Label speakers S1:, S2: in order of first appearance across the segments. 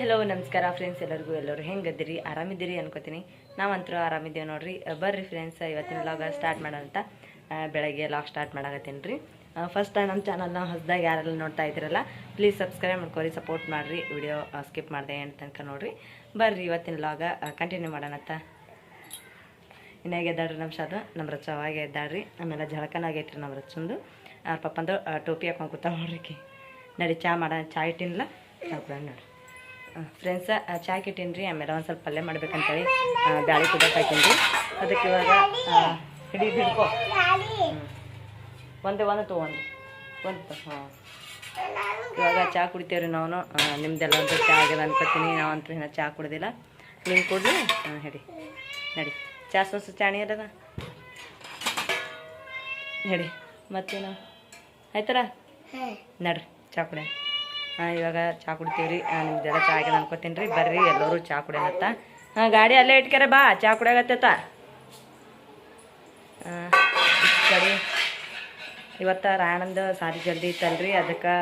S1: Hello ನಮಸ್ಕಾರ friends, ಎಲ್ಲರೂ ಹೆಂಗದಿರಿ? ಆರಾಮಿದ್ದೀರಿ ಅನ್ಕೋತೀನಿ. ನಾವಂತರೂ ಆರಾಮಿದ್ದೀವಿ ನೋಡ್ರಿ. ಬರ್ರಿ ಫ್ರೆಂಡ್ಸ್, ಇವತ್ತಿನ ವ್ಲಾಗ್ ಸ್ಟಾರ್ಟ್ ಮಾಡೋಣ ಅಂತ ಬೆಳಗ್ಗೆ ವ್ಲಾಗ್ ಸ್ಟಾರ್ಟ್ ಮಾಡಾಕತ್ತೀನಿ ರೀ. ಫಸ್ಟ್ ಟೈಮ್ ನಮ್ಮ ಚಾನಲ್ನ ಹೊಸದಾಗಿ ಯಾರೆಲ್ಲ ನೋಡ್ತಾ ಇದ್ದೀರಲ್ಲ, ಪ್ಲೀಸ್ ಸಬ್ಸ್ಕ್ರೈಬ್ ಮಾಡ್ಕೊರಿ, ಸಪೋರ್ಟ್ ಮಾಡಿರಿ. ವಿಡಿಯೋ ಸ್ಕಿಪ್ ಮಾಡಿದೆ ಏನು ತನಕ ನೋಡಿರಿ. ಬರ್ರಿ ಇವತ್ತಿನ ವ್ಲಾಗ ಕಂಟಿನ್ಯೂ ಮಾಡೋಣಂತ. ಇನ್ನಾಗೆ ಎದ್ದಾಡ್ರಿ ನಮ್ಮ ರಚವಾಗೆ ಎದ್ದಾಡ್ರಿ. ಆಮೇಲೆ ಜಳಕನಾಗೈತ್ರಿ ನಮ್ಮ ರಚಂದು. ಪಪ್ಪಂದು ಟೋಪಿ ಹಾಕೊಂಡು ಕೂತ ನೋಡ್ರಿ. ನಡಿ ಚಾ ಮಾಡೋಣ. ಚಾ ಇಟ್ಟಿನಿಲ್ಲ, ಹಾಕ್ಬಿಡೋಣ ನೋಡ್ರಿ ಫ್ರೆಂಡ್ಸ. ಚಾ ಇಟ್ಟೀನಿ ರೀ. ಆಮೇಲೆ ಒಂದು ಸ್ವಲ್ಪ ಪಲ್ಯ ಮಾಡ್ಬೇಕಂತೇಳಿ ಬ್ಯಾಳಿ ಕುದಕ್ಕೆ ಹಾಕೀನಿ ರೀ. ಅದಕ್ಕೆ ಇವಾಗ ಹಿಡ್ಕೊ ಒಂದು ತೊಗೊಂಡು ಹಾಂ. ಇವಾಗ ಚಾ ಕುಡಿತೇವೆ ರೀ ನಾವು. ನಿಮ್ದೆಲ್ಲ ಒಂದು ಚಾ ಆಗ್ಯದ ಅನ್ಕೋತೀನಿ. ನಾವಂತೂ ಇನ್ನೂ ಚಾ ಕುಡ್ದಿಲ್ಲ. ನೀವು ಕುಡ್ರಿ. ಹೇಳಿ ನಡಿ. ಚಾ ಸೊಸು ಚಾಣಿ ಅಲ್ಲದ ಹೇಳಿ. ಮತ್ತೇನು ಆಯ್ತಾರ? ನಡ್ರಿ ಚಾ ಕುಡಿಯ. ಇವಾಗ ಚಾ ಕುಡಿತೀವಿ ರೀ. ನಿಮ್ದೆಲ್ಲ ಚಾ ಆಗ್ಯದ ಅನ್ಕೋತೀನಿ ರೀ. ಬರ್ರಿ ಎಲ್ಲರೂ ಚಾ ಕುಡಿಯೋಣತ್ತ. ಗಾಡಿ ಅಲ್ಲೇ ಇಟ್ಕ್ಯಾರ, ಬಾ ಚಾ ಕುಡಿಯಾಗತ್ತೈತ. ಕಡಿ ಇವತ್ತು ರಾಯಣ್ಣಂದು ಸಾರಿ ಜಲ್ದಿ ಇತ್ತಲ್ರಿ, ಅದಕ್ಕೆ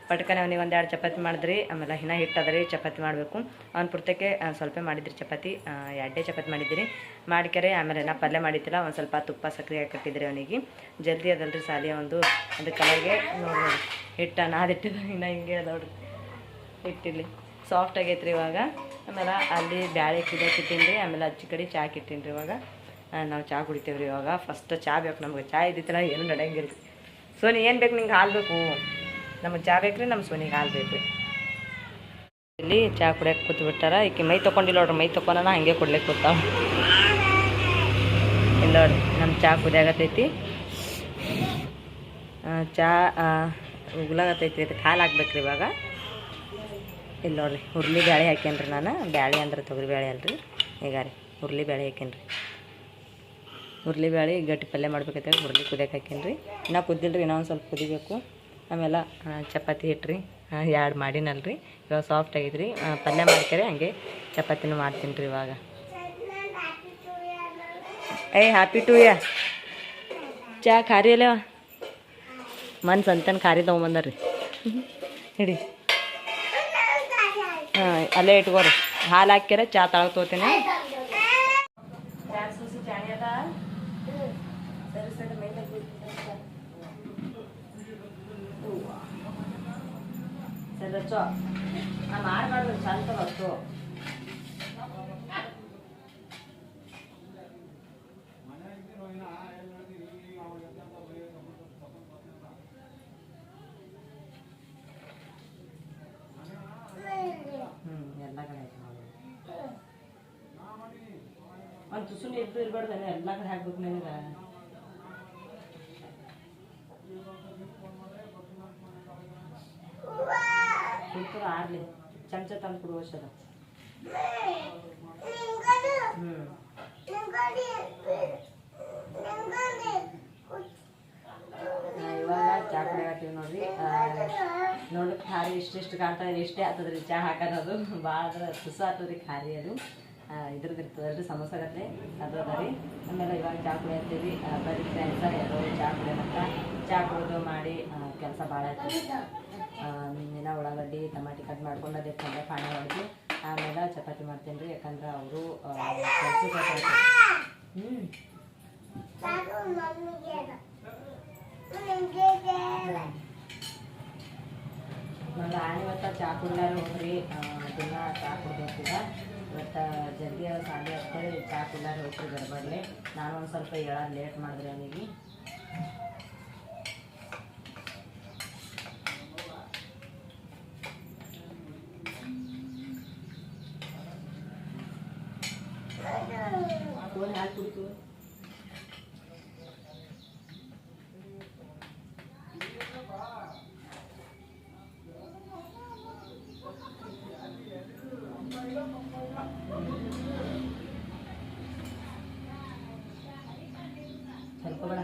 S1: ಪಟ್ಕನೆ ಅವನಿಗೆ ಒಂದೆರಡು ಚಪಾತಿ ಮಾಡಿದ್ರಿ. ಆಮೇಲೆ ಹಿನ್ನ ಹಿಟ್ಟದ್ರಿ, ಚಪಾತಿ ಮಾಡಬೇಕು. ಅವ್ನ ಪುರ್ತಕ್ಕೆ ಸ್ವಲ್ಪ ಮಾಡಿದ್ರಿ ಚಪಾತಿ. 2 ಚಪಾತಿ ಮಾಡಿದ್ದೀರಿ ಮಾಡಿಕೆರೆ. ಆಮೇಲೆ ನಾ ಪಲ್ಯ ಮಾಡಿದ್ದಿಲ್ಲ, ಒಂದು ಸ್ವಲ್ಪ ತುಪ್ಪ ಸಕ್ಕರೆ ಕಟ್ಟಿದ್ರಿ ಅವನಿಗೆ. ಜಲ್ದಿ ಅದಲ್ರಿ ಸಾಲಿ ಒಂದು. ಅದಕ್ಕಾಗೆ ನೋಡಿ ಹಿಟ್ಟು ನಾದಿಟ್ಟಿದ್ದು ಇನ್ನು ಹಿಂಗೆ ನೋಡ್ರಿ. ಹಿಟ್ಟಿಲ್ಲಿ ಸಾಫ್ಟ್ ಆಗೈತ್ರಿ ಇವಾಗ. ಆಮೇಲೆ ಅಲ್ಲಿ ಬ್ಯಾಳೆ ಕುದಿಯಾಕಿಟ್ಟೀನಿ ರೀ. ಆಮೇಲೆ ಅಚ್ಚಿ ಕಡೆ ಚಾ ಇಟ್ಟೀನಿ ರೀ. ಇವಾಗ ನಾವು ಚಾ ಕುಡಿತೇವೆ ರೀ. ಇವಾಗ ಫಸ್ಟ್ ಚಾ ಬೇಕು ನಮ್ಗೆ. ಚಾ ಇದ್ದಿತ್ತಲ್ಲ ಏನು ನಡೆಯಂಗಿಲ್ಲ ರೀ. ಸೋನಿ ಏನು ಬೇಕು ನಿಂಗೆ? ಹಾಲು ಬೇಕು. ನಮಗೆ ಚಾ ಬೇಕು ರೀ. ನಮ್ಮ ಸೋನಿಗೆ ಹಾಲು ಬೇಕು ರೀ. ಇಲ್ಲಿ ಚಾ ಕುಡಿಯೋಕೆ ಕೂತ್ಬಿಟ್ಟಾರ. ಈಕೆ ಮೈ ತೊಗೊಂಡಿಲ್ಲ ನೋಡ್ರಿ. ಮೈ ತೊಗೊಂಡ ಹಂಗೆ ಕೊಡ್ಲಿಕ್ಕೆ ಕೂತಾವ. ಇಲ್ಲ ನೋಡ್ರಿ, ನಮ್ಮ ಚಾ ಕುದಿಯಾಗತ್ತೈತಿ. ಚಾ ಉಗ್ಲಾಗತ್ತೈತಿ. ಅದಕ್ಕೆ ಹಾಲು ಹಾಕ್ಬೇಕ್ರಿ ಇವಾಗ. ಇಲ್ಲ ನೋಡ್ರಿ, ಹುರ್ಲಿ ಬ್ಯಾಳೆ ಹಾಕೇನಿ ರೀ ನಾನು. ಬ್ಯಾಳೆ ಅಂದ್ರೆ ತೊಗರಿ ಬ್ಯಾಳೆ ಅಲ್ರಿ. ಈಗ ರೀ ಹುರ್ಲಿ ಬ್ಯಾಳೆ ಹಾಕೇನಿ ರೀ. ಹುರ್ಲಿ ಬ್ಯಾಳೆ ಗಟ್ಟಿ ಪಲ್ಯ ಮಾಡ್ಬೇಕೈತೆ. ಹುರ್ಲಿ ಕುದಿಯಕ್ಕೆ ಹಾಕೀನಿ ರೀ. ಇನ್ನೂ ಕುದ್ದಿಲ್ಲ ರೀ, ಇನ್ನೊಂದು ಸ್ವಲ್ಪ ಕುದಿಬೇಕು. ಆಮೇಲೆ ಚಪಾತಿ ಹಿಟ್ಟು ರೀ 2 ಮಾಡಿನಲ್ರಿ. ಇವಾಗ ಸಾಫ್ಟ್ ಆಗಿದ್ರಿ. ಪಲ್ಯ ಮಾಡ್ಕರೆ ಹಂಗೆ ಚಪಾತಿನೂ ಮಾಡ್ತೀನಿ ರೀ ಇವಾಗ. ಹ್ಯಾಪಿ ಟು ಯಾ. ಚಾ ಖಾರಿ ಅಲ್ಲವ ಮನ್ಸು ಅಂತೇನು ಖಾರಿ ತೊಗೊಂಬಂದ ರೀ. ಹಿಡಿ. ಅಲ್ಲೇ ಇಟ್ಕೋರಿ. ಹಾಲು ಹಾಕ್ಯಾರ ಚಾ ತಳಗೆ ತೊಗೋತೀನಿ. ಚಾಣಿ ಅದ ಸರಿ ಸರಿ ಮೈ ಸರಿ ರಚ್ಚೋ. ನಾ ಮಾಡಬಾರ್ದು ಚಂದ ಅಷ್ಟು. ಎಲ್ಲ ಕಡೆ ಒಂದು ತುಸು ಇದ್ದು ಇರ್ಬಾರ್ದು. ಎಲ್ಲ ಕಡೆ ಹಾಕ್ಬೇಕು ನನಗೆ. ಕುಡ್ತದ ಆರ್ಲಿ. ಚಮಚ ತಂದು ಕೊಡುವ ವರ್ಷದ. ಇವಾಗ ಚಾ ಕುಡಿಯಾಕತ್ತೀವಿ ನೋಡ್ರಿ. ನೋಡಕ್ಕೆ ಖಾರಿ ಇಷ್ಟಿಷ್ಟು ಕಾಣ್ತಾ ಇಷ್ಟೇ ಆಗ್ತದ್ರಿ. ಚಾ ಹಾಕೋದು ಭಾಳ ಅದ್ರ ತುಸು ಆಗ್ತದ್ರಿ ಖಾರಿ. ಅದು ಇದ್ರದ್ದು ಇರ್ತದಲ್ರಿ ಸಮೋಸಾಗತ್ತೆ, ಅದು ಅದ ರೀ. ಆಮೇಲೆ ಇವಾಗ ಚಾ ಕುಡಿಯತ್ತೀವಿ. ಬರೀ ಫ್ರೆಂಡ್ಸ ಎಲ್ಲರೂ ಚಾ ಕುಡಿಯೋಣಂತ. ಚಾ ಕುಡಿದು ಮಾಡಿ ಕೆಲಸ ಭಾಳ ಆಯ್ತು. ದಿನ ಉಳ್ಳಾಗಡ್ಡಿ ಟಮಾಟಿ ಕಟ್ ಮಾಡ್ಕೊಂಡು ಅದೇ ಪಲ್ಯ ಪಾಣಿ ಹೊಡೆದು ಆಮೇಲೆ ಚಪಾತಿ ಮಾಡ್ತೀನಿ ರೀ. ಯಾಕಂದ್ರೆ ಅವರು ಕೆಲ್ಸಕ್ಕೆ ನಾನು ಇವತ್ತು ಚಾ ಕುಡ್ಲಾರ ಹೋಗ್ರಿ. ದಿನ ಚಾ ಕುಡ್ದಿರ್ತೀರ. ಇವತ್ತು ಜಲ್ದಿ ಸಾಲಿ ಹತ್ತೇಳಿ ಚಾ ಕುಡ್ಲಾರ ಹೋಗ್ರಿ ಗರ್ಬಡ್ಲೆ. ನಾನು ಒಂದು ಸ್ವಲ್ಪ ಹೇಳೋದು ಲೇಟ್ ಮಾಡಿದ್ರೆ ಅವನಿಗೆ. ಹಾಲು ಕುಡಿತು. ಸ್ವಲ್ಪ ಬೇಡ.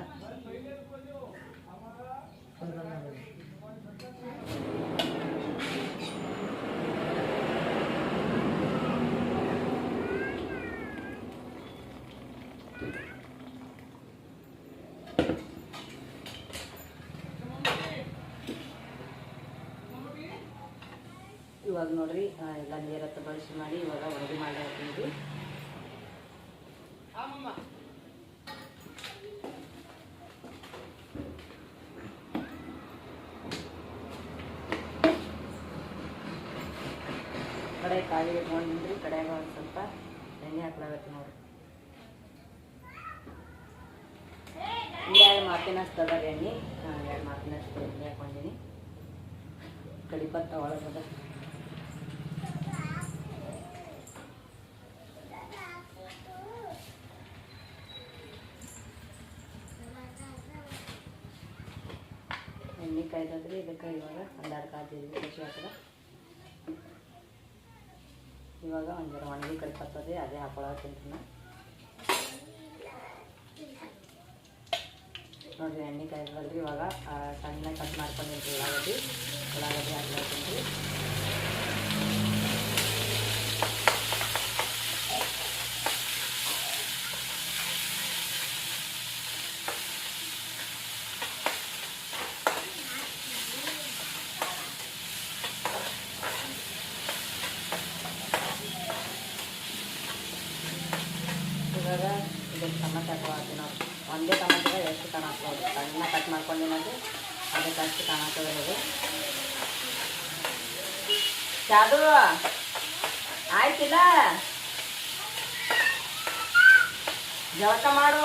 S1: ಇವಾಗ ನೋಡ್ರಿ ಎಲ್ಲ ನೀರತ್ತ ಬಳಸಿ ಮಾಡಿ ಇವಾಗ ಒಣಗಿ ಮಾಡಿ ಹಾಕ್ತೀನಿ. ಕಡೆ ಕಾಯಿ ಇಟ್ಕೊಂಡಿದ್ರಿ, ಕಡೆಯಾಗ ಒಂದು ಸ್ವಲ್ಪ ಎಣ್ಣೆ ಹಾಕ್ಲಾಗತ್ತೆ ನೋಡ್ರಿ. ಎರಡು ಮಾತಿನಷ್ಟು ಅದ ಎಣ್ಣೆ, 2 ಮಾತಿನಷ್ಟು ಎಣ್ಣೆ ಹಾಕೊಂಡಿನಿ. ಕಡಿಪತ್ತ ಒಳಗದ ಎಣ್ಣೆ ಕಾಯ್ದದ್ರಿ. ಇದಕ್ಕೆ ಇವಾಗ ಒಂದೆರಡು ಕಾಯಿ ಜೀರಿಗೆ ಖುಷಿ ಹಾಕದ. ಇವಾಗ ಒಂದು ಒಣಗಿ ಕಡಿಪತ್ತದೆ, ಅದೇ ಹಾಕೊಳತ್ತೀನಿ ನೋಡ್ರಿ. ಎಣ್ಣೆ ಕಾಯ್ದಲ್ರಿ. ಇವಾಗ ಸಣ್ಣ ಕಟ್ ಮಾಡ್ಕೊಂಡಿದ್ರಿ ಉಳ್ಳಾಗಡ್ಡಿ ಹಾಕ್ಲಾತೀನಿ. ಇವಾಗ ಇದಕ್ಕೆ ಟಮಾಟೆ ಹಾಕೋತೀನಿ ನಾವು. ಒಂದೇ ಟಮಾಟೆಗೆ ಎಷ್ಟು ಕಾಣಾಕ್ಬೋದು, ಸಣ್ಣ ಕಟ್ ಮಾಡ್ಕೊಂಡಿನದು ಅದಕ್ಕೆ ಅಷ್ಟು ಕಾಣಾಕ್ತದೆ. ಇದು ಚಾದು ಆಯ್ತಿಲ್ಲ, ಜಳಕ ಮಾಡು.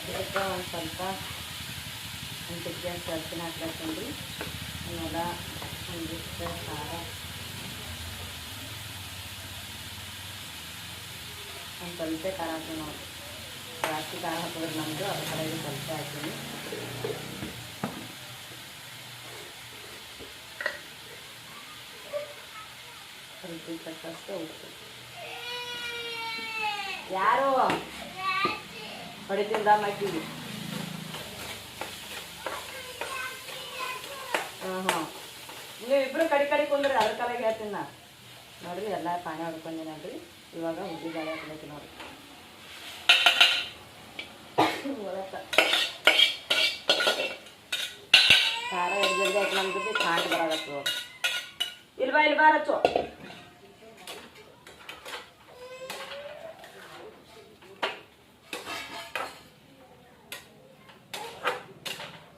S1: ಇದಕ್ಕೆ ಒಂದು ಸ್ವಲ್ಪ ಒಂದು ಚಿಕ್ಕ ಅರಿಶಿನ ಹಾಕ್ತೀನಿ. ಆಮೇಲೆ ಒಂದಿಷ್ಟು ಖಾರ, ಒಂದು ಸ್ವಲ್ಪ ಖಾರ ಹಾಕ್ತೀನಿ ನೋಡಿ. ಜಾಸ್ತಿ ಖಾರ ಹಾಕಿದ್ರೆ ನಮ್ಮದು ಅದ್ರ ಕಡೆಗೆ ಸ್ವಲ್ಪ ಹಾಕ್ತೀನಿ. ರುಚಿ ತಕ್ಕಷ್ಟು ಉಪ್ಪು. ಯಾರು ಹೊಡಿತಿಂದ ಮಕ್ಕಿಗೆ? ನೀವಿಬ್ರು ಕಡಿ ಕುಂದ್ರಿ, ಅದ್ರ ಕಡೆಗೆ ಹೇಳ್ತೀನಿ ನಾ. ನೋಡ್ರಿ ಎಲ್ಲ ಪಾನಿ ಹೊಡ್ಕೊಂಡಿನಲ್ರಿ. ಇವಾಗ ಉದ್ದಿ ಬೇಳೆ ಹಾಕ್ಬೇಕು ನೋಡ್ರಿ. ಖಾರ ಜಲ್ದಿ ಹಾಕಿ ನಮ್ದು ಖಾಂಡ್ ಬರಾಗತ್ತು. ಇಲ್ಬಾ ರಚ್ಚು.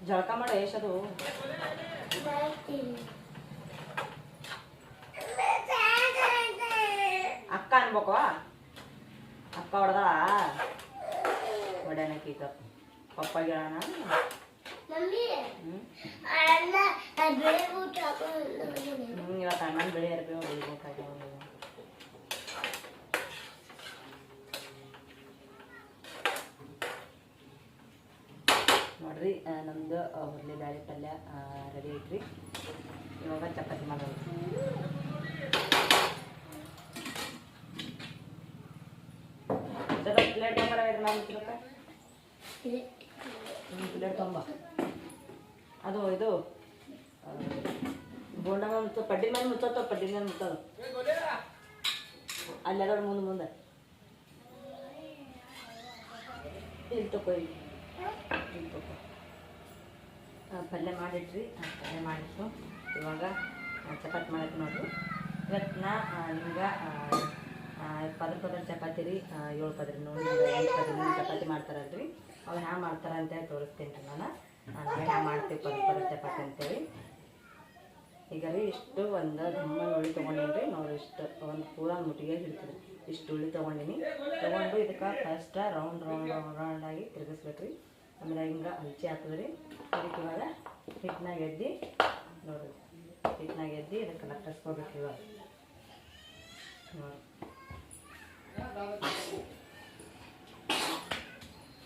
S1: ಜಳಕ ಮಾಡೋ ಏಷದು ಅಕ್ಕ ಅನ್ಬೇಕು. ಅಕ್ಕ ಹೊಡೆದಾಳ ಹೊಡ್ಯಾನಕೀಗ ಪಪ್ಪ ಗಿಡನ. ಇವತ್ತು ಅಣ್ಣನ ಬೆಳೆ ಇರ್ಬೇಕು, ಬೆಳಿಬೇಕಾಗ್ಯಾವ. ನೋಡ್ರಿ ನಮ್ದು ಹುರ್ಲಿ ಬ್ಯಾಳೆ ಪಲ್ಯ ರೆಡಿ ಐತ್ರಿ. ಇವಾಗ ಚಪಾತಿ ಮಾಡೋದು. ಪ್ಲೇಟ್ ತೊಂಬರ ಪ್ಲೇಟ್ ತೊಂಬ. ಅದು ಇದು ಬೋಂಡ ಮೇಲೆ ಮುಚ್ಚೋ, ಪಡ್ಡಿ ಮೇಲೆ ಮುಚ್ಚೋತ, ಪಡ್ಡಿ ಮೇಲೆ ಮುಚ್ಚೋದು. ಅಲ್ಲೆಲ್ಲ ಮುಂದೆ ಇಲ್ಲಿ ತಗೋ, ಇಲ್ಲಿ ತಗೋ. ಪಲ್ಯ ಮಾಡಿಟ್ರಿ, ಪಲ್ಯ ಮಾಡಿಟ್ಟು ಇವಾಗ ಚಪಾತಿ ಮಾಡಕ್ಕೆ ನೋಡ್ರಿ. ಇವತ್ತು ನಿಮ್ಗೆ ಪದ್ರ ಚಪಾತಿ ರೀ, 7 ಪದ್ರ ನೋಡಿ 8 ಪದ್ರ ಚಪಾತಿ ಮಾಡ್ತಾರಲ್ರಿ. ಅವ್ರು ಹ್ಯಾಂಗ ಮಾಡ್ತಾರೆ ಅಂತೇಳಿ ತೋರಿಸ್ತೀನಿ ರೀ ನಾನು. ಹ್ಯಾಂಗ ಮಾಡ್ತೀವಿ ಪದ್ರ ಚಪಾತಿ ಅಂತೇಳಿ. ಈಗ ರೀ ಇಷ್ಟು ಒಂದು ಧಮ್ಮನ ಉಳ್ಳಿ ತೊಗೊಂಡೇನಿ ನೋಡ್ರಿ. ಇಷ್ಟು ಒಂದು ಪೂರ ಮುಟ್ಟಿಗೆ ಹಿಡ್ತೀರಿ. ಇಷ್ಟು ಉಳ್ಳಿ ತೊಗೊಂಡಿನಿ. ತೊಗೊಂಡು ಇದಕ್ಕೆ ಫಸ್ಟ್ ರೌಂಡ್ ಆಗಿ ತಿರುಗಿಸ್ಬೇಕ್ರಿ. ಆಮೇಲೆ ಹಿಂಗೆ ಹಂಚಿ ಹಾಕಿದ್ರಿ. ಅದಕ್ಕೆ ಇವಾಗ ಹಿಟ್ಟಿನಾಗ ಎದ್ದಿ ನೋಡ್ರಿ, ಹಿಟ್ಟಿನಾಗ ಎದ್ದಿ ಇದಕ್ಕೆ ಲಟ್ಟಿಸ್ಕೋಬೇಕು. ಇವಾಗ ನೋಡಿ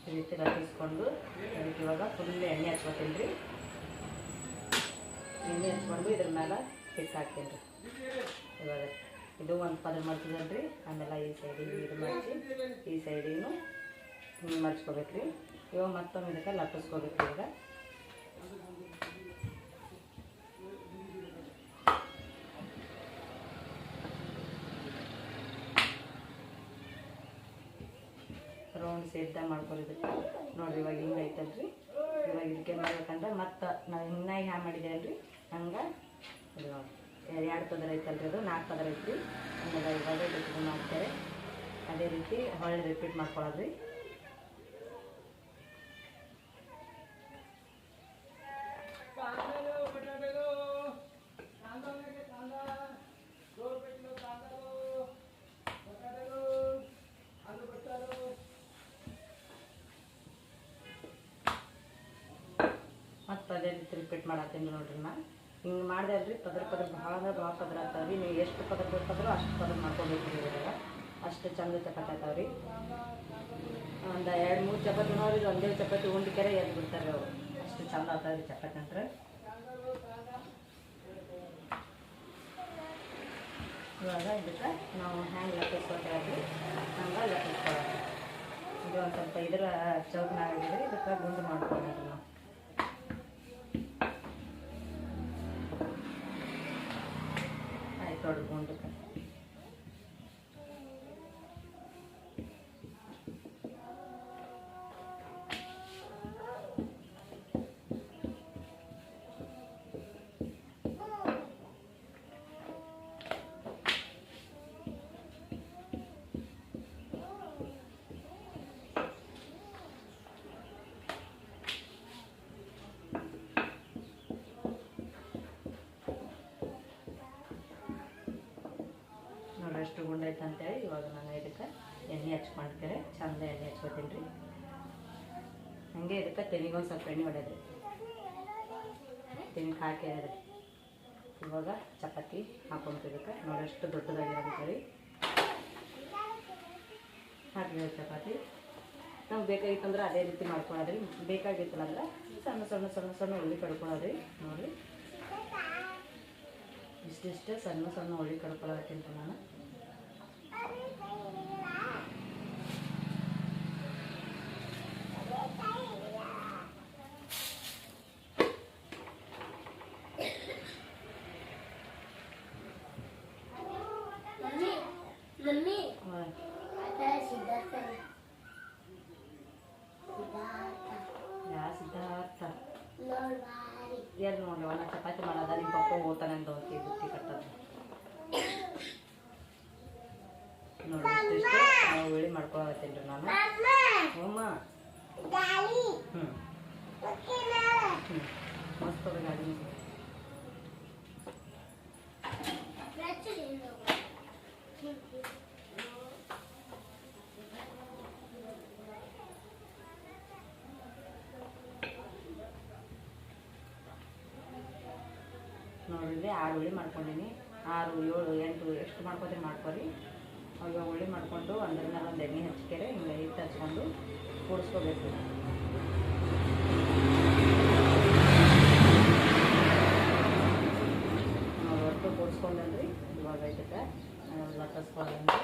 S1: ಈ ರೀತಿ ಲಟ್ಟಿಸ್ಕೊಂಡು ಅದಕ್ಕೆ ಇವಾಗ ಫುಲ್ ಎಣ್ಣೆ ಹಚ್ಕೊತೀನಿ ರೀ. ಎಣ್ಣೆ ಹಚ್ಕೊಂಡು ಇದ್ರ ಮೇಲೆ ಹಿಟ್ಟು ಹಾಕ್ತೀನಿ ರೀ. ಇವಾಗ ಇದು ಒಂದು ಪದ ಮಾಡ್ತಿದ್ದಲ್ರಿ. ಆಮೇಲೆ ಈ ಸೈಡಿಗೆ ಇದು ಮರ್ಚಿ ಈ ಸೈಡಿಗೂ ಹಿಂಗೆ ಮರ್ಚ್ಕೋಬೇಕು ರೀ. ಇವಾಗ ಮತ್ತೊಮ್ಮೆ ಇದಕ್ಕೆ ಲಟ್ಟಿಸ್ಕೋಬೇಕು. ಈಗ ರೌಂಡ್ ಸೇರ್ದಾಗ ಮಾಡ್ಕೊಳಿದಕ್ಕೆ ನೋಡಿರಿ. ಇವಾಗ ಹಿಂಗೆ ಐತಲ್ರಿ. ಇವಾಗ ಇದಕ್ಕೆ ಏನು ಮಾಡ್ಬೇಕಂದ್ರೆ ಮತ್ತು ನಾವು ಇನ್ನೂ ಹ್ಯಾಂಗೆ ಮಾಡಿದೆ ಅಲ್ರಿ ಹಂಗೆ ಇದು 2 ಪದರ ಐತಲ್ರಿ ಅದು 4 ಪದರ ಐತ್ರಿ ಆಮೇಲೆ ಇವಾಗ ಇದು ಮಾಡ್ತಾರೆ ಅದೇ ರೀತಿ ಹೊಳ್ಳಿ ರಿಪೀಟ್ ಮಾಡ್ಕೊಳ್ಳೋದ್ರಿ. ಮತ್ತು ಅದೇ ರೀತಿ ರಿಪೀಟ್ ಮಾಡತ್ತೀನಿ ನೋಡ್ರಿ. ನಾ ಹಿಂಗೆ ಮಾಡಿದೆ ಅಲ್ರಿ ಪದರ ಭಾಳ ಪದರ ಆಗ್ತಾವ್ರಿ. ನೀವು ಎಷ್ಟು ಪದರ ಬೇಕಾದ್ರೂ ಅಷ್ಟು ಪದರ ಮಾಡ್ಕೊಬೇಕು ರೀ. ಇವಾಗ ಅಷ್ಟು ಚಂದ ಚಪಾತಿ ಆಗ್ತಾವ್ರಿ. ಒಂದು 2-3 ಚಪಾತಿ ನೋಡಿ ಒಂದೇ ಚಪಾತಿ ಉಂಡಿಕೆರೆ ಎದ್ದು ಬಿಡ್ತಾರೆ ಅವರು. ಅಷ್ಟು ಚಂದ ಆಗ್ತಾವ್ರಿ ಚಪಾತಿ ಅಂದ್ರೆ. ಇವಾಗ ಇದಕ್ಕೆ ನಾವು ಹ್ಯಾಂಗೆ ಲಟ್ಟಿಸ್ಕೊತೇವೆ ಹಂಗೆ ಲಟ್ಟಿಸ್ಕೊಳ್ಳೋದು. ಇದು ಒಂದು ಸ್ವಲ್ಪ ಇದರ ಚೌಕನಾಗಿದ್ರೆ ಇದಕ್ಕೆ ಗುಂಡು ಮಾಡ್ಕೊಳ್ಳೋದು ನಾವು. ಆಯ್ತು ನೋಡಿ ಗುಂಡಕ್ಕೆ. ಎಷ್ಟು ಗುಂಡ ಐತೆ ಅಂತೇಳಿ ಇವಾಗ ನಾನು ಇದಕ್ಕೆ ಎಣ್ಣೆ ಹಚ್ಕೊಂಡಿರ್ತಾರೆ. ಚಂದ ಎಣ್ಣೆ ಹಚ್ಕೊತೀನಿ ರೀ. ಹಾಗೆ ಇದಕ್ಕೆ ತೆನಿಗೊಂದು ಸ್ವಲ್ಪ ಎಣ್ಣೆ ಹೊಡೆದ್ರಿ. ತೆನಿಗೆ ಹಾಕಿ ರೀ. ಇವಾಗ ಚಪಾತಿ ಹಾಕೊಂತಿದ್ದಕ್ಕೆ ನೋಡಿ ಎಷ್ಟು ದೊಡ್ಡದಾಗಿರೋಂತೇಳಿ ಹಾಕಿರೋ ಚಪಾತಿ. ನಮ್ಗೆ ಬೇಕಾಗಿತ್ತಂದ್ರೆ ಅದೇ ರೀತಿ ಮಾಡ್ಕೊಳ್ಳೋದ್ರಿ. ಬೇಕಾಗಿತ್ತಲ್ಲ ಅಂದ್ರೆ ಸಣ್ಣ ಸಣ್ಣ ಸಣ್ಣ ಸಣ್ಣ ಉಳ್ಳಿ ಕಡ್ಕೊಳ್ಳೋದ್ರಿ. ನೋಡಿ ಇಷ್ಟಿಷ್ಟು ಸಣ್ಣ ಸಣ್ಣ ಉಳ್ಳಿ ಕಡ್ಕೊಳ್ಳೋದಕ್ಕಿಂತ ನಾನು ಸಿದ್ಧಾರ್ಥ ಏನು ನೋಡಿ ಒಂದು ಚಪಾತಿ ಮಾಡೋದ ನಿಮ್ಮ ಪಪ್ಪ ಓದ್ತಾನೆ ಅಂತ ಹೋಗಿ ಬುತ್ತಿ ಕಟ್ಟೋದು ನೋಡಿ. ಇಷ್ಟಿಷ್ಟು ನಾವು ಉಳ್ಳಿ ಮಾಡ್ಕೊಳತ್ತೀನಿ ರೀ ನಾನು. ಹೋಮ ಮಸ್ತ್ ಗಾಡಿ ನೋಡಿರಿ. 6 ಉಳ್ಳಿ ಮಾಡ್ಕೊಂಡೀನಿ. 6, 7, 8 ಎಷ್ಟು ಮಾಡ್ಕೋತೀರಿ ಮಾಡ್ಕೊರಿ. ಅವಾಗ ಉಳ್ಳಿ ಮಾಡಿಕೊಂಡು ಒಂದ್ರ ಮೇಲೆ ಒಂದು ಎಣ್ಣೆ ಹಚ್ಕೆರೆ ಹಿಂಗೆ ಹಿಟ್ಟು ಹಚ್ಕೊಂಡು ಕೂಡಿಸ್ಕೋಬೇಕು. ಒಟ್ಟು ಕೂಡಿಸ್ಕೊಂಡ್ರಿ. ಇವಾಗ ಇದಕ್ಕೆ ಲಟ್ಟಿಸ್ಕೊಳ್ಳೋದ್ರಿ.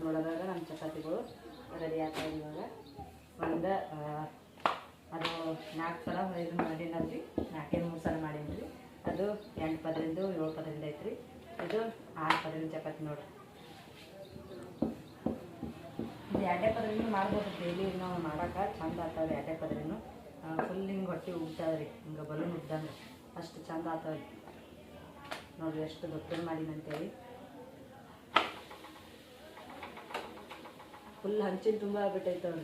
S1: ನೋಡೋದಾಗ ನಮ್ಮ ಚಪಾತಿಗಳು ರೆಡಿ ಆಗ್ತಾವೆ. ಇವಾಗ ಒಂದು ಅದು 4 ಸಲ ಇದು ಮಾಡೀನಲ್ರಿ. 4-3 ಸಲ ಮಾಡೀನಿ ರೀ. ಅದು 8 ಪದರಿಂದ 7 ಪದರಿಂದ ಐತ್ರಿ. ಇದು 6 ಪದರಿಂದ ಚಪಾತಿ ನೋಡ್ರಿ. ಇದು 2 ಪದರಿಂದ ಮಾಡ್ಬೋದು. ಡೈಲಿ ನಾವು ಮಾಡೋಕೆ ಚಂದ ಆಗ್ತಾವ್ರಿ. 2 ಪದರಿನೂ ಫುಲ್ ಹಿಂಗೆ ಹೊಟ್ಟೆ ಉಗ್ತಾವ್ರಿ. ಹಿಂಗೆ ಬಲೂನ್ ಉಗ್ದಂಗೆ ಅಷ್ಟು ಚಂದ ಆಗ್ತಾವ್ರಿ. ನೋಡಿರಿ ಎಷ್ಟು ದೊಡ್ಡ ಮಾಡೀನಂತೇಳಿ. ಫುಲ್ ಹಂಚಿನ ತುಂಬ ಆಗ್ಬಿಟ್ಟೈತವ್ರಿ.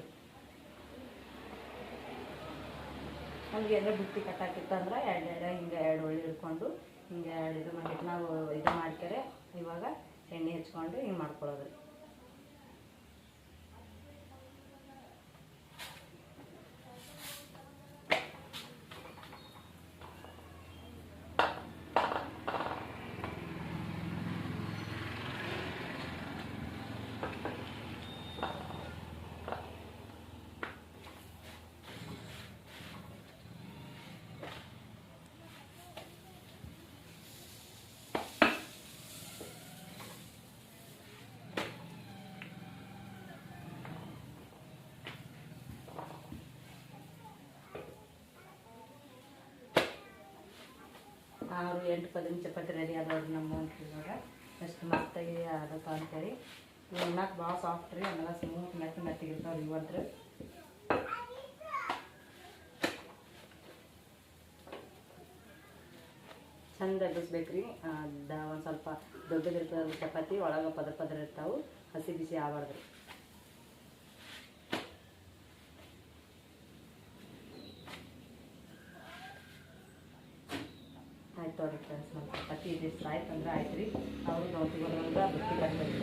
S1: ನಮ್ಗೆ ಏನೋ ಬುತ್ತಿ ಕಟ್ಟಾಕಿತ್ತಂದ್ರೆ 2 ಹಿಂಗೆ 2 ಉಳ್ಳಿ ಹಿಡ್ಕೊಂಡು ಹಿಂಗೆ 2 ಇದು ಮಾಡಿಟ್ಟು ನಾವು ಇದು ಮಾಡ್ತಾರೆ. ಇವಾಗ ಎಣ್ಣೆ ಹಚ್ಕೊಂಡು ಹಿಂಗೆ ಮಾಡ್ಕೊಳ್ಳೋದು. ಅವರು 8 ಪದನ ಚಪಾತಿ ರೆಡಿ ಆದವ್ರು ನಮ್ಮ ಇವಾಗ ಎಷ್ಟು ಮಸ್ತಾಗಿ ಅದಪ್ಪ ಅಂತೇಳಿ ಉಣ್ಣಕ್ಕೆ ಭಾಳ ಸಾಫ್ಟ್ ರೀ ಆಮೇಲೆ ಸ್ಮೂತ್ ಮೆತ್ತಿಗಿರ್ತಾವ್ರಿ ಇವತ್ತು ಚಂದ ಎಬ್ಬಿಸ್ಬೇಕ್ರಿ ಒಂದು ಸ್ವಲ್ಪ ದೊಡ್ಡದಿರ್ತದೆ ಚಪಾತಿ ಒಳಗೆ ಪದರ ಇರ್ತಾವೆ ಹಸಿ ಬಿಸಿ ಆಗಬಾರ್ದು ಆಯ್ತು ಅವ್ರಿಗೆ ಫ್ರೆಂಡ್ಸ್ ನಮ್ಮ ಚಪಾತಿ ಇದಿಷ್ಟು ಆಯ್ತು ಅಂದ್ರೆ ಆಯ್ತು ರೀ ಅವರು ನೋಡ್ತಿಗೋದ್ರಂದ್ರೆ ಬುತ್ತಿ ಕಟ್ಬೇಕು